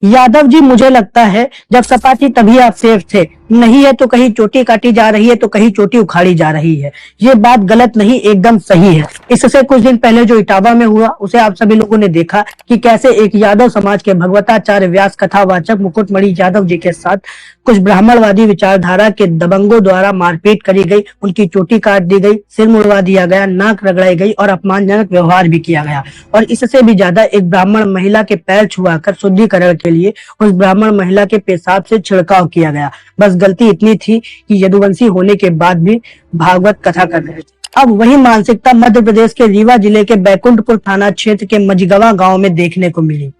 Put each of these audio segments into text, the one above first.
यादव जी, मुझे लगता है जब सपा थी तभी आप सेफ थे, नहीं है तो कहीं चोटी काटी जा रही है तो कहीं चोटी उखाड़ी जा रही है। ये बात गलत नहीं, एकदम सही है। इससे कुछ दिन पहले जो इटावा में हुआ उसे आप सभी लोगों ने देखा कि कैसे एक यादव समाज के भगवताचार्य व्यास कथावाचक मुकुटमणि यादव जी के साथ कुछ ब्राह्मणवादी विचारधारा के दबंगों द्वारा मारपीट करी गई, उनकी चोटी काट दी गई, सिर मुड़वा दिया गया, नाक रगड़ाई गई और अपमानजनक व्यवहार भी किया गया। और इससे भी ज्यादा एक ब्राह्मण महिला के पैर छुआकर शुद्धिकरण के लिए उस ब्राह्मण महिला के पेशाब से छिड़काव किया गया। बस गलती इतनी थी कि यदुवंशी होने के बाद भी भागवत कथा कर रहे थे। अब वही मानसिकता मध्य प्रदेश के रीवा जिले के बैकुंठपुर थाना क्षेत्र के मझगवा गांव में देखने को मिली।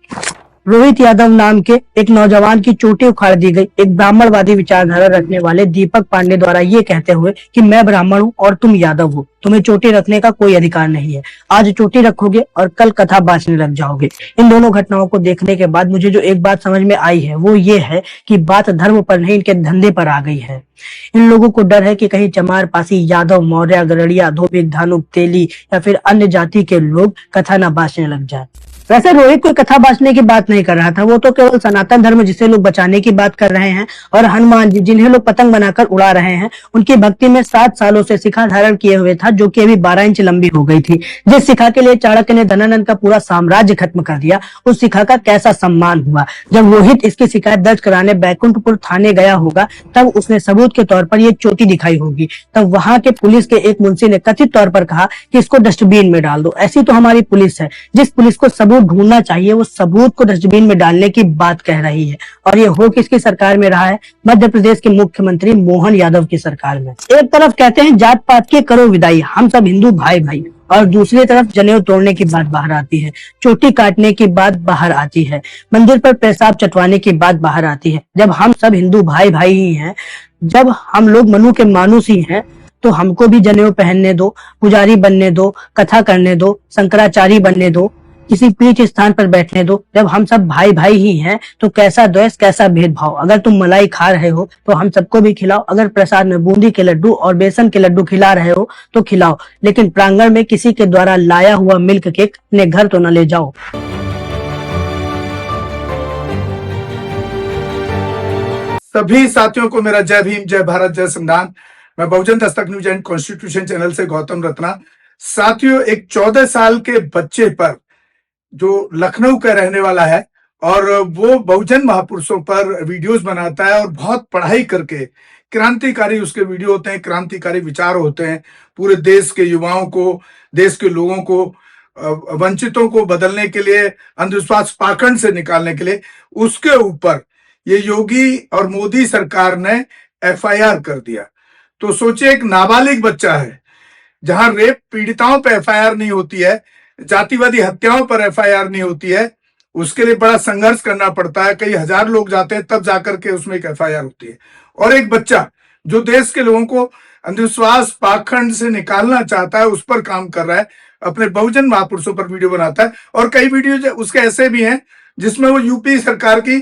रोहित यादव नाम के एक नौजवान की चोटी उखाड़ दी गई, एक ब्राह्मणवादी विचारधारा रखने वाले दीपक पांडे द्वारा ये कहते हुए कि मैं ब्राह्मण हूँ और तुम यादव हो, तुम्हें चोटी रखने का कोई अधिकार नहीं है। आज चोटी रखोगे और कल कथा बांचने लग जाओगे। इन दोनों घटनाओं को देखने के बाद मुझे जो एक बात समझ में आई है वो ये है कि बात धर्म पर नहीं, इनके धंधे पर आ गई है। इन लोगों को डर है कि कहीं चमार, पासी, यादव, मौर्य, गरड़िया, धोबी, धानुक, तेली या फिर अन्य जाति के लोग कथा न बांचने लग जाए। वैसे रोहित कोई कथा बांचने की बात नहीं कर रहा था, वो तो केवल सनातन धर्म जिसे लोग बचाने की बात कर रहे हैं। और हनुमान जी जिन्हें लोग पतंग बनाकर उड़ा रहे हैं, उनकी भक्ति में 7 सालों से शिखा धारण किए हुए था, जो कि अभी 12 इंच लंबी हो गई थी। जिस शिखा के लिए चाणक्य ने धनानंद का पूरा साम्राज्य खत्म कर दिया, उस शिखा का कैसा सम्मान हुआ। जब रोहित इसकी शिकायत दर्ज कराने बैकुंठपुर थाने गया होगा, तब उसने सबूत के तौर पर ये चोटी दिखाई होगी। तब वहां के पुलिस के एक मुंशी ने कथित तौर पर कहा कि इसको डस्टबिन में डाल दो। ऐसी तो हमारी पुलिस है, जिस पुलिस को सबूत ढूंढना चाहिए वो सबूत को डस्टबिन में डालने की बात कह रही है। और ये हो किसकी सरकार में रहा है? मध्य प्रदेश के मुख्यमंत्री मोहन यादव की सरकार में। एक तरफ कहते हैं जात पात के करो विदाई, हम सब हिंदू भाई भाई, और दूसरी तरफ जनेऊ तोड़ने की बात बाहर आती है, चोटी काटने की बात बाहर आती है, मंदिर पर पेशाब चटवाने की बात बाहर आती है। जब हम सब हिंदू भाई भाई ही हैं, जब हम लोग मनु के मानुस ही हैं, तो हमको भी जनेऊ पहनने दो, पुजारी बनने दो, कथा करने दो, शंकराचार्य बनने दो, किसी पीठ स्थान पर बैठने दो। जब हम सब भाई भाई ही हैं तो कैसा द्वेष, कैसा भेदभाव। अगर तुम मलाई खा रहे हो तो हम सबको भी खिलाओ, अगर प्रसाद में बूंदी के लड्डू और बेसन के लड्डू खिला रहे हो तो खिलाओ, लेकिन प्रांगण में किसी के द्वारा लाया हुआ मिल्क केक अपने घर तो न ले जाओ। सभी साथियों को मेरा जय भीम, जय भारत, जय संविधान। मैं बहुजन Dastak news and constitution channel से गौतम रत्ना। साथियों, एक 14 साल के बच्चे पर जो लखनऊ का रहने वाला है और वो बहुजन महापुरुषों पर वीडियोस बनाता है और बहुत पढ़ाई करके क्रांतिकारी उसके वीडियो होते हैं, क्रांतिकारी विचार होते हैं, पूरे देश के युवाओं को, देश के लोगों को, वंचितों को बदलने के लिए, अंधविश्वास पाखंड से निकालने के लिए, उसके ऊपर ये योगी और मोदी सरकार ने एफआईआर कर दिया। तो सोचिए, एक नाबालिग बच्चा है, जहां रेप पीड़िताओं पर एफआईआर नहीं होती है, जातिवादी हत्याओं पर एफआईआर नहीं होती है, उसके लिए बड़ा संघर्ष करना पड़ता है, कई हजार लोग जाते हैं तब जाकर के उसमें एक एफआईआर होती है। और एक बच्चा जो देश के लोगों को अंधविश्वास पाखंड से निकालना चाहता है, उस पर काम कर रहा है, अपने बहुजन महापुरुषों पर वीडियो बनाता है। और कई वीडियो उसके ऐसे भी हैं जिसमें वो यूपी सरकार की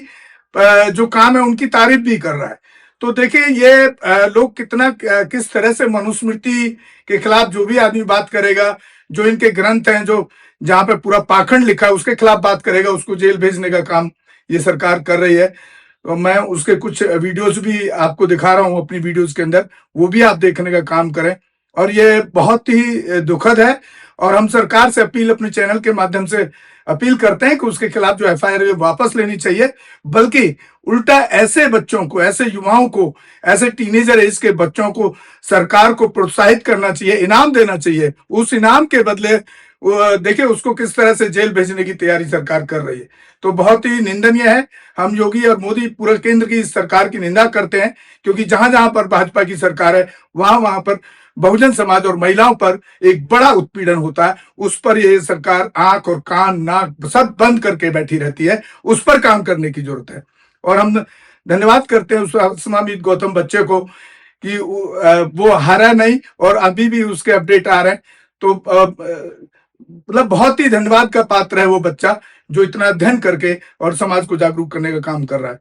जो काम है उनकी तारीफ भी कर रहा है। तो देखिए, ये लोग कितना किस तरह से मनुस्मृति के खिलाफ जो भी आदमी बात करेगा, जो इनके ग्रंथ हैं, जो जहां पे पूरा पाखंड लिखा है उसके खिलाफ बात करेगा, उसको जेल भेजने का काम ये सरकार कर रही है। तो मैं उसके कुछ वीडियोस भी आपको दिखा रहा हूं अपनी वीडियोस के अंदर, वो भी आप देखने का काम करें। और ये बहुत ही दुखद है और हम सरकार से अपील, अपने चैनल के माध्यम से अपील करते हैं कि उसके खिलाफ जो एफआईआर है वापस लेनी चाहिए, बल्कि उल्टा ऐसे बच्चों को, ऐसे युवाओं को, ऐसे टीनेजर एज के बच्चों को सरकार को प्रोत्साहित करना चाहिए, इनाम देना चाहिए। उस इनाम के बदले देखिए उसको किस तरह से जेल भेजने की तैयारी सरकार कर रही है। तो बहुत ही निंदनीय है। हम योगी और मोदी पूरे केंद्र की सरकार की निंदा करते हैं, क्योंकि जहां जहां पर भाजपा की सरकार है वहां वहां पर बहुजन समाज और महिलाओं पर एक बड़ा उत्पीड़न होता है। उस पर यह सरकार आंख और कान, नाक सब बंद करके बैठी रहती है। उस पर काम करने की जरूरत है। और हम धन्यवाद करते हैं उस समामीत गौतम बच्चे को कि वो हारा नहीं और अभी भी उसके अपडेट आ रहे हैं। तो मतलब बहुत ही धन्यवाद का पात्र है वो बच्चा, जो इतना अध्ययन करके और समाज को जागरूक करने का काम कर रहा है।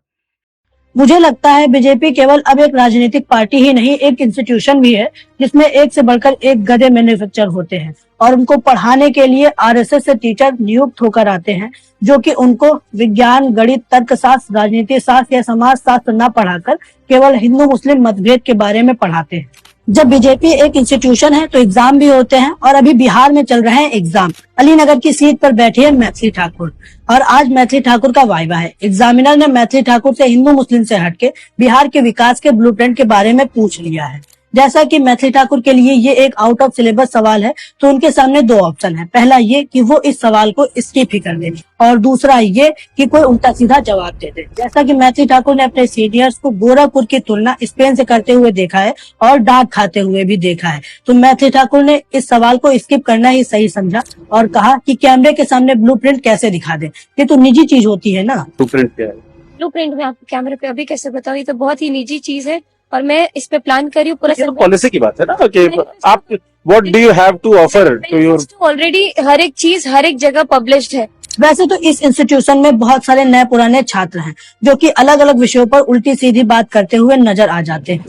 मुझे लगता है बीजेपी केवल अब एक राजनीतिक पार्टी ही नहीं, एक इंस्टीट्यूशन भी है जिसमें एक से बढ़कर एक गधे मैन्युफैक्चर होते हैं और उनको पढ़ाने के लिए आरएसएस से टीचर नियुक्त होकर आते हैं, जो कि उनको विज्ञान, गणित, तर्कशास्त्र, राजनीति शास्त्र या समाज शास्त्र न पढ़ाकर केवल हिंदू मुस्लिम मतभेद के बारे में पढ़ाते हैं। जब बीजेपी एक इंस्टीट्यूशन है तो एग्जाम भी होते हैं और अभी बिहार में चल रहे हैं एग्जाम। अलीनगर की सीट पर बैठी है मैथिली ठाकुर और आज मैथिली ठाकुर का वाइवा है। एग्जामिनर ने मैथिली ठाकुर से हिंदू मुस्लिम से हटके बिहार के विकास के ब्लूप्रिंट के बारे में पूछ लिया है। जैसा कि मैथिली ठाकुर के लिए ये एक आउट ऑफ सिलेबस सवाल है, तो उनके सामने दो ऑप्शन है। पहला ये कि वो इस सवाल को स्किप ही कर दे और दूसरा ये कि कोई उल्टा सीधा जवाब दे दे। जैसा कि मैथिली ठाकुर ने अपने सीनियर्स को गोरखपुर की तुलना स्पेन से करते हुए देखा है और डांट खाते हुए भी देखा है, तो मैथिली ठाकुर ने इस सवाल को स्किप करना ही सही समझा और कहा कि कैमरे के सामने ब्लूप्रिंट कैसे दिखा दे, ये तो निजी चीज होती है ना। ब्लूप्रिंट क्या है? ब्लूप्रिंट में आपको कैमरे पे अभी कैसे बताऊं, ये तो बहुत ही निजी चीज है और मैं इस पे प्लान कर रही हूँ पूरा। ये तो पॉलिसी की बात है ना कि आप what do you have to offer to your. Already हर एक चीज हर एक जगह पब्लिश्ड है। वैसे तो इस इंस्टीट्यूशन में बहुत सारे नए पुराने छात्र हैं जो कि अलग अलग विषयों पर उल्टी सीधी बात करते हुए नजर आ जाते हैं,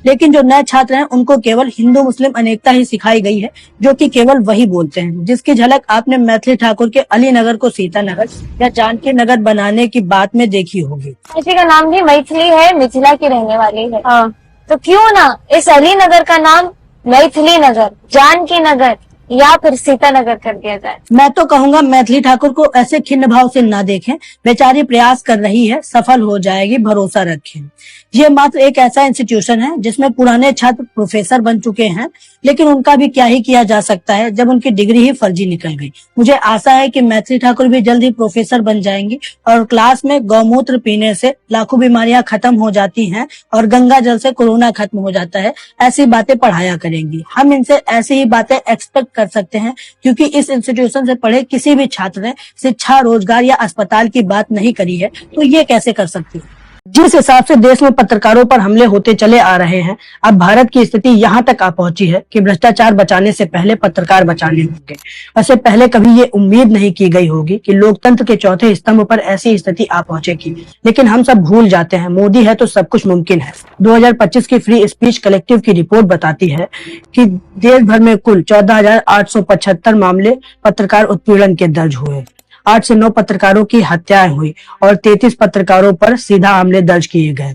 लेकिन जो नए छात्र हैं उनको केवल हिंदू मुस्लिम अनेकता ही सिखाई गई है, जो कि केवल वही बोलते हैं, जिसकी झलक आपने मैथिली ठाकुर के अलीनगर को सीतानगर या जानकी नगर बनाने की बात में देखी होगी। किसी का नाम भी मैथिली है, मिथिला की रहने वाली है। हाँ, तो क्यों ना इस अलीनगर का नाम मैथिली नगर, जानकी नगर या फिर सीतानगर कर दिया जाए। मैं तो कहूंगा मैथिली ठाकुर को ऐसे खिन्न भाव से ना देखें, बेचारी प्रयास कर रही है, सफल हो जाएगी, भरोसा रखें। ये मात्र एक ऐसा इंस्टीट्यूशन है जिसमें पुराने छात्र प्रोफेसर बन चुके हैं, लेकिन उनका भी क्या ही किया जा सकता है जब उनकी डिग्री ही फर्जी निकल गई। मुझे आशा है कि मैथिली ठाकुर भी जल्द ही प्रोफेसर बन जाएंगी और क्लास में गौमूत्र पीने से लाखों बीमारियां खत्म हो जाती हैं और गंगा जल से कोरोना खत्म हो जाता है, ऐसी बातें पढ़ाया करेंगी। हम इनसे ऐसी ही बातें एक्सपेक्ट कर सकते हैं, क्योंकि इस इंस्टीट्यूशन से पढ़े किसी भी छात्र ने शिक्षा, रोजगार या अस्पताल की बात नहीं करी है, तो ये कैसे कर सकती है। जिस हिसाब से देश में पत्रकारों पर हमले होते चले आ रहे हैं, अब भारत की स्थिति यहाँ तक आ पहुंची है कि भ्रष्टाचार बचाने से पहले पत्रकार बचाने होंगे। वैसे पहले कभी ये उम्मीद नहीं की गई होगी कि लोकतंत्र के चौथे स्तंभ पर ऐसी स्थिति आ पहुंचेगी, लेकिन हम सब भूल जाते हैं, मोदी है तो सब कुछ मुमकिन है। 2025 की फ्री स्पीच कलेक्टिव की रिपोर्ट बताती है कि देश भर में कुल 14,875 मामले पत्रकार उत्पीड़न के दर्ज हुए, 8 से 9 पत्रकारों की हत्याएं हुई और 33 पत्रकारों पर सीधा मामले दर्ज किए गए।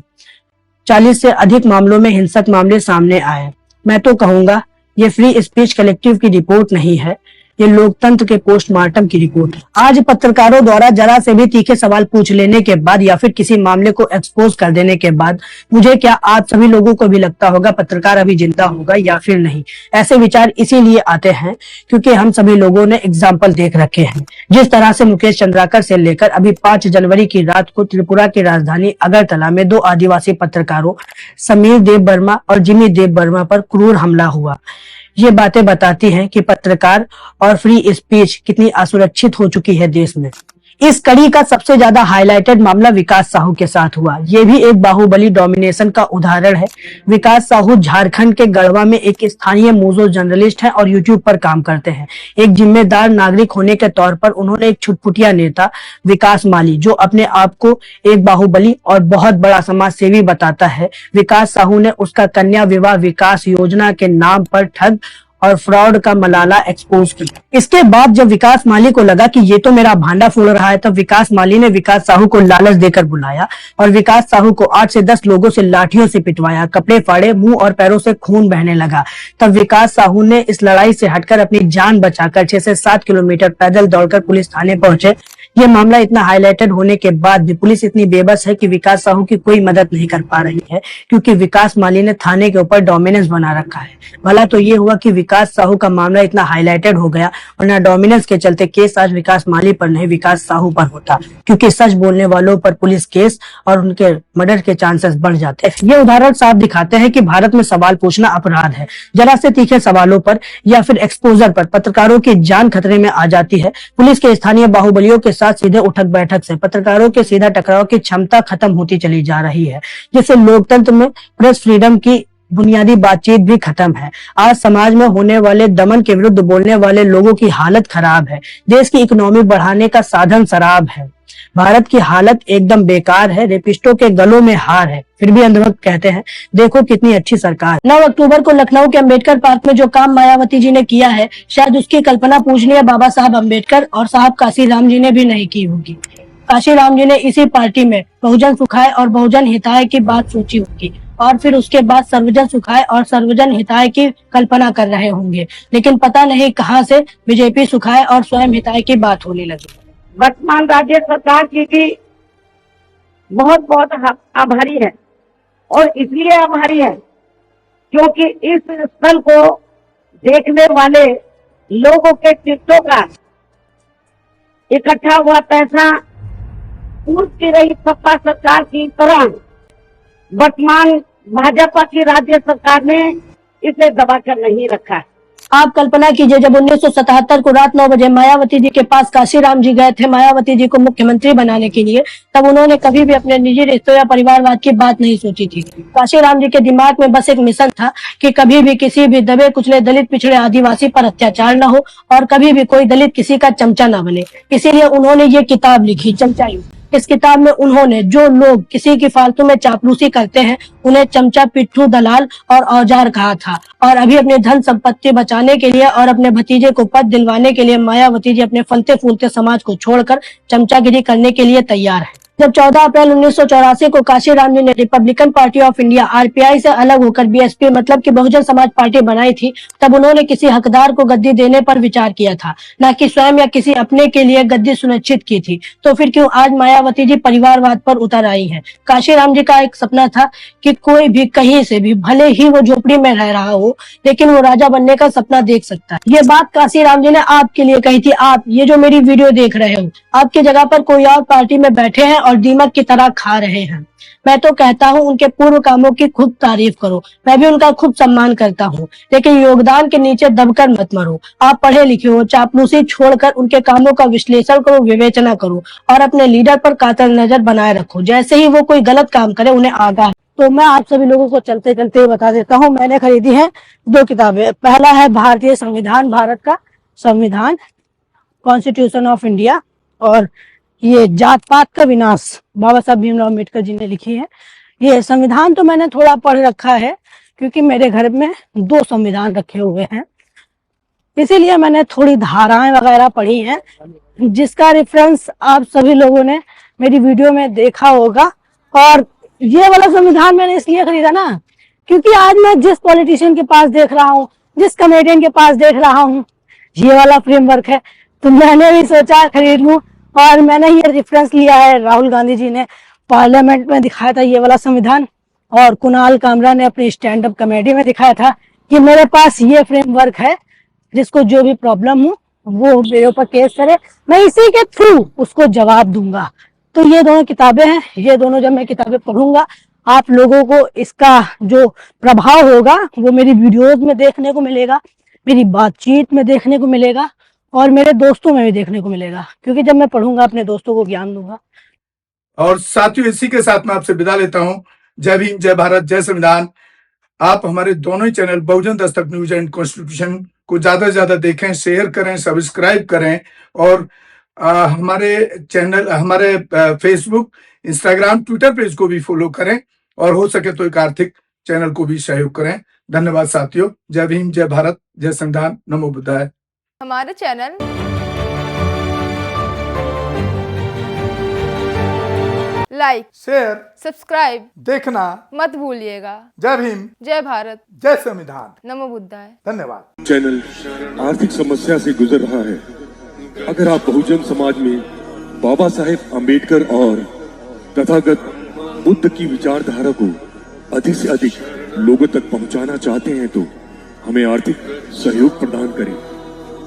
40 से अधिक मामलों में हिंसक मामले सामने आए। मैं तो कहूंगा ये फ्री स्पीच कलेक्टिव की रिपोर्ट नहीं है, ये लोकतंत्र के पोस्टमार्टम की रिपोर्ट है। आज पत्रकारों द्वारा जरा से भी तीखे सवाल पूछ लेने के बाद या फिर किसी मामले को एक्सपोज कर देने के बाद मुझे क्या आप सभी लोगों को भी लगता होगा पत्रकार अभी जिंदा होगा या फिर नहीं। ऐसे विचार इसीलिए आते हैं क्योंकि हम सभी लोगों ने एग्जाम्पल देख रखे हैं। जिस तरह से मुकेश चंद्राकर से लेकर अभी 5 जनवरी की रात को त्रिपुरा की राजधानी अगरतला में 2 आदिवासी पत्रकारों समीर देव वर्मा और जिमी देव वर्मा पर क्रूर हमला हुआ। ये बातें बताती हैं कि पत्रकार और फ्री स्पीच कितनी असुरक्षित हो चुकी है देश में। इस कड़ी का सबसे ज्यादा हाईलाइटेड मामला विकास साहू के साथ हुआ। ये भी एक बाहुबली डोमिनेशन का उदाहरण है। विकास साहू झारखंड के गढ़वा में एक स्थानीय मूजो जर्नलिस्ट है और यूट्यूब पर काम करते हैं। एक जिम्मेदार नागरिक होने के तौर पर उन्होंने एक छुटपुटिया नेता विकास माली, जो अपने आप को एक बाहुबली और बहुत बड़ा समाज सेवी बताता है, विकास साहू ने उसका कन्या विवाह विकास योजना के नाम पर ठग और फ्रॉड का मलाला एक्सपोज किया। इसके बाद जब विकास माली को लगा कि ये तो मेरा भांडा फोड़ रहा है, तब विकास माली ने विकास साहू को लालच देकर बुलाया और विकास साहू को 8 से 10 लोगों से लाठियों से पिटवाया, कपड़े फाड़े, मुंह और पैरों से खून बहने लगा। तब विकास साहू ने इस लड़ाई से हटकर अपनी जान बचाकर 6 से 7 किलोमीटर पैदल दौड़कर पुलिस थाने पहुंचे। ये मामला इतना हाईलाइटेड होने के बाद भी पुलिस इतनी बेबस है कि विकास साहू की कोई मदद नहीं कर पा रही है, क्योंकि विकास माली ने थाने के ऊपर डोमिनेंस बना रखा है। भला तो ये हुआ कि विकास साहू का मामला इतना हाईलाइटेड हो गया, वरना डोमिनेंस के चलते केस आज विकास माली पर नहीं विकास साहू पर होता, क्योंकि सच बोलने वालों पर पुलिस केस और उनके मर्डर के चांसेस बढ़ जाते हैं। ये उदाहरण साफ दिखाते हैं कि भारत में सवाल पूछना अपराध है। जरा से तीखे सवालों पर या फिर एक्सपोजर पर पत्रकारों की जान खतरे में आ जाती है। पुलिस के स्थानीय बाहुबलियों के साथ सीधे उठक बैठक से पत्रकारों के सीधा टकराव की क्षमता खत्म होती चली जा रही है, जिससे लोकतंत्र में प्रेस फ्रीडम की बुनियादी बातचीत भी खत्म है। आज समाज में होने वाले दमन के विरुद्ध बोलने वाले लोगों की हालत खराब है। देश की इकोनॉमी बढ़ाने का साधन शराब है। भारत की हालत एकदम बेकार है, रेपिस्टों के गलों में हार है, फिर भी अंधभक्त कहते हैं देखो कितनी अच्छी सरकार। 9 अक्टूबर को लखनऊ के अंबेडकर पार्क में जो काम मायावती जी ने किया है, शायद उसकी कल्पना पूजनीय बाबा साहब अंबेडकर और साहब काशीराम जी ने भी नहीं की होगी। काशीराम जी ने इसी पार्टी में बहुजन सुखाय और बहुजन हिताय की बात सोची होगी और फिर उसके बाद सर्वजन सुखाय और सर्वजन हिताय की कल्पना कर रहे होंगे, लेकिन पता नहीं कहां से बीजेपी सुखाय और स्वयं हिताय की बात होने लगी। वर्तमान राज्य सरकार की भी बहुत बहुत आभारी है और इसलिए आभारी है क्योंकि इस स्थल को देखने वाले लोगों के टिकटों का इकट्ठा हुआ पैसा पूर्व की रही सपा सरकार की तरह वर्तमान भाजपा की राज्य सरकार ने इसे दबाकर नहीं रखा है। आप कल्पना कीजिए, जब 1977 को रात 9 बजे मायावती जी के पास काशीराम जी गए थे मायावती जी को मुख्यमंत्री बनाने के लिए, तब उन्होंने कभी भी अपने निजी रिश्तों या परिवारवाद की बात नहीं सोची थी। काशीराम जी के दिमाग में बस एक मिशन था कि कभी भी किसी भी दबे कुचले दलित पिछड़े आदिवासी पर अत्याचार न हो और कभी भी कोई दलित किसी का चमचा न बने। इसीलिए उन्होंने ये किताब लिखी, चमचा युग। इस किताब में उन्होंने जो लोग किसी की फालतू में चापलूसी करते हैं उन्हें चमचा, पिट्ठू, दलाल और औजार कहा था और अभी अपने धन संपत्ति बचाने के लिए और अपने भतीजे को पद दिलवाने के लिए मायावती जी अपने फलते फूलते समाज को छोड़कर चमचागिरी करने के लिए तैयार है। जब 14 अप्रैल 1984 को काशीराम जी ने Republican party of India RPI से अलग होकर बीएसपी मतलब कि बहुजन समाज पार्टी बनाई थी, तब उन्होंने किसी हकदार को गद्दी देने पर विचार किया था, न कि स्वयं या किसी अपने के लिए गद्दी सुनिश्चित की थी। तो फिर क्यों आज मायावती जी परिवारवाद पर उतर आई हैं? काशीराम जी का एक सपना था कि कोई भी कहीं से भी, भले ही वो झोपड़ी में रह रहा हो, लेकिन वो राजा बनने का सपना देख सकता है। ये बात काशीराम जी ने आपके लिए कही थी। आप ये जो मेरी वीडियो देख रहे हो, आपकी जगह पर कोई और पार्टी में बैठे हैं और दीमक की तरह खा रहे हैं। मैं तो कहता हूं उनके पूर्व कामों की खूब तारीफ करो, मैं भी उनका खूब सम्मान करता हूं, लेकिन योगदान के नीचे दबकर मत मरो। आप पढ़े लिखे हो, चापलूसी छोड़कर उनके कामों का विश्लेषण करो, विवेचना करो और अपने लीडर पर कातर नजर बनाए रखो। जैसे ही वो कोई गलत काम करे उन्हें आगाह। तो मैं आप सभी लोगों को चलते चलते बता देता हूँ, मैंने खरीदी है 2 किताबें। पहला है भारतीय संविधान, भारत का संविधान, कॉन्स्टिट्यूशन ऑफ इंडिया, और ये जात पात का विनाश, बाबा साहब भीमराव अम्बेडकर जी ने लिखी है। ये संविधान तो मैंने थोड़ा पढ़ रखा है क्योंकि मेरे घर में 2 संविधान रखे हुए हैं, इसीलिए मैंने थोड़ी धाराएं वगैरह पढ़ी हैं, जिसका रेफरेंस आप सभी लोगों ने मेरी वीडियो में देखा होगा। और ये वाला संविधान मैंने इसलिए खरीदा ना क्योंकि आज मैं जिस पॉलिटिशियन के पास देख रहा हूँ, जिस कमेडियन के पास देख रहा हूँ, ये वाला फ्रेमवर्क है, तो मैंने भी सोचा खरीद लूं। और मैंने ये रेफरेंस लिया है, राहुल गांधी जी ने पार्लियामेंट में दिखाया था ये वाला संविधान, और कुणाल कामरा ने अपनी स्टैंड अप कॉमेडी में दिखाया था कि मेरे पास ये फ्रेमवर्क है, जिसको जो भी प्रॉब्लम हो वो मेरे ऊपर केस करे, मैं इसी के थ्रू उसको जवाब दूंगा। तो ये दोनों किताबें हैं, ये दोनों जब मैं किताबें पढ़ूंगा आप लोगों को इसका जो प्रभाव होगा वो मेरी वीडियोज में देखने को मिलेगा, मेरी बातचीत में देखने को मिलेगा और मेरे दोस्तों में भी देखने को मिलेगा, क्योंकि जब मैं पढ़ूंगा अपने दोस्तों को ज्ञान दूंगा। और साथियों, इसी के साथ मैं आपसे विदा लेता हूं। जय भीम, जय भारत, जय संविधान। आप हमारे दोनों ही channel Bahujan Dastak news and constitution को ज्यादा से ज्यादा देखें, शेयर करें, सब्सक्राइब करें और हमारे चैनल, हमारे फेसबुक, इंस्टाग्राम, ट्विटर पेज को भी फॉलो करें और हो सके तो एक आर्थिक चैनल को भी सहयोग करें। धन्यवाद साथियों। जय भीम, जय भारत, जय संविधान, नमो बुद्धाय। हमारे चैनल लाइक, शेयर, सब्सक्राइब देखना मत भूलिएगा। जय भीम, जय भारत, जय संविधान, नमो बुद्धाय। धन्यवाद। चैनल आर्थिक समस्या से गुजर रहा है। अगर आप बहुजन समाज में बाबा साहेब अम्बेडकर और तथागत बुद्ध की विचारधारा को अधिक से अधिक लोगों तक पहुंचाना चाहते हैं तो हमें आर्थिक सहयोग प्रदान करें,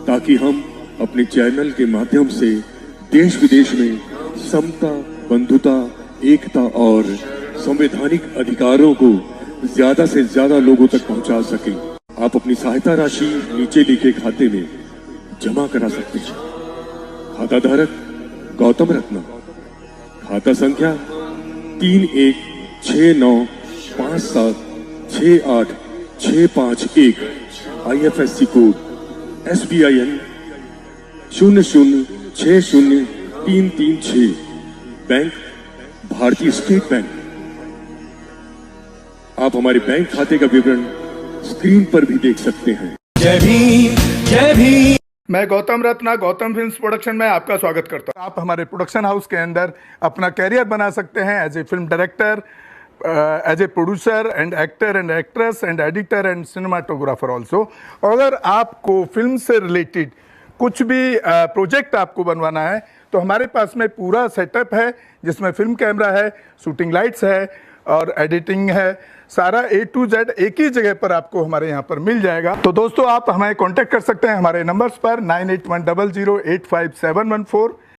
ताकि हम अपने चैनल के माध्यम से देश विदेश में समता, बंधुता, एकता और संवैधानिक अधिकारों को ज्यादा से ज्यादा लोगों तक पहुंचा सकें। आप अपनी सहायता राशि नीचे लिखे खाते में जमा करा सकते हैं। खाता धारक गौतम रत्ना, खाता संख्या 316957686551, IFSC कोड SBIN 0060336, बैंक भारतीय स्टेट बैंक। आप हमारे बैंक खाते का विवरण स्क्रीन पर भी देख सकते हैं। जय भीम, जय भीम। मैं गौतम रत्ना गौतम फिल्म्स प्रोडक्शन में आपका स्वागत करता हूं। आप हमारे प्रोडक्शन हाउस के अंदर अपना कैरियर बना सकते हैं as a film director, as a producer and actor and actress and editor and cinematographer also. अगर आपको फिल्म से रिलेटेड कुछ भी प्रोजेक्ट आपको बनवाना है तो हमारे पास में पूरा सेटअप है, जिसमें फिल्म कैमरा है, शूटिंग लाइट्स है और एडिटिंग है। सारा A to Z एक ही जगह पर आपको हमारे यहाँ पर मिल जाएगा। तो दोस्तों, आप हमें कांटेक्ट कर सकते हैं हमारे नंबर्स पर 9810085714